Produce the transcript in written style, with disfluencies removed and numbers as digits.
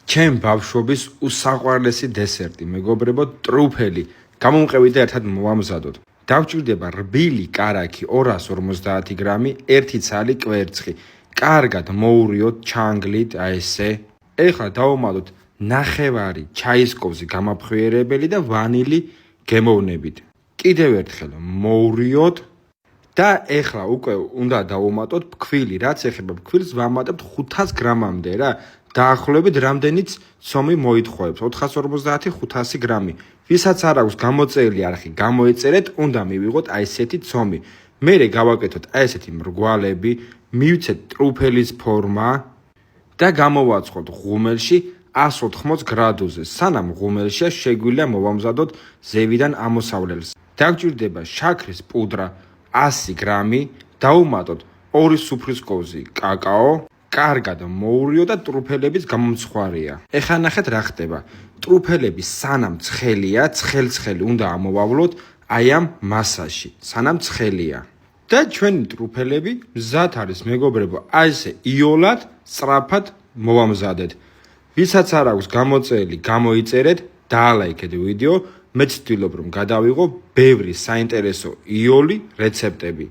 ჩემ ბავშვობის უსაყვარლესი დესერტი, მეგობრებო, ტრუფელი. გამომყევით და ერთად მოვამზადოთ. დავჭირდება რბილი კარაქი 250 გრამი, 1 ცალი კვერცხი. კარგად მოურიოთ ჩანგლით, ესე. ეხლა დავუმატოთ ნახევარი ჩაისკოვზი გამაფხვიერებელი და ვანილი გემოვნებით. კიდევ ერთხელ მოურიოთ და ეხლა უკვე უნდა დავუმატოთ ფქვილი, რაც ეხება ფქვილს ვამატებთ 500 გრამამდე რა. დაახლოებით რამდენიც ცომი მოითხოვებს 450-500 გრამი. ვისაც არ აქვს გამოწერილი არხი, გამოეწერეთ, უნდა მივიღოთ აი ესეთი ცომი. მერე გავაკეთოთ აი ესეთი მრგვალები, მივცეთ ტრუფელის ფორმა და გამოვაცხოთ ღუმელში 180 გრადუსზე. სანამ ღუმელშია შეგვიძლია მოვამზადოთ ზევიდან ამოსავლელს. დაგჭირდება შაქრის პუდრა 100 გრამი, დავუმატოთ 2 სუფრისკოვზი კაკაო, კარგად მოურიო და ტრუფელების გამომცხვარია. ეხლა ნახეთ რა ხდება. ტრუფელები სანამ ცხელია, ცხელი უნდა ამოვავლოთ აი ამ მასაში, სანამ ცხელია. და ჩვენი ტრუფელები მზად არის, მეგობრებო, აი ესე იოლად, სწრაფად მოვამზადეთ. ვისაც არ აქვს გამოწერილი, გამოიწერეთ, დაალაიქეთ ვიდეო. მეც ვთვლობ, რომ გადავიღო ბევრი საინტერესო იოლი რეცეპტები.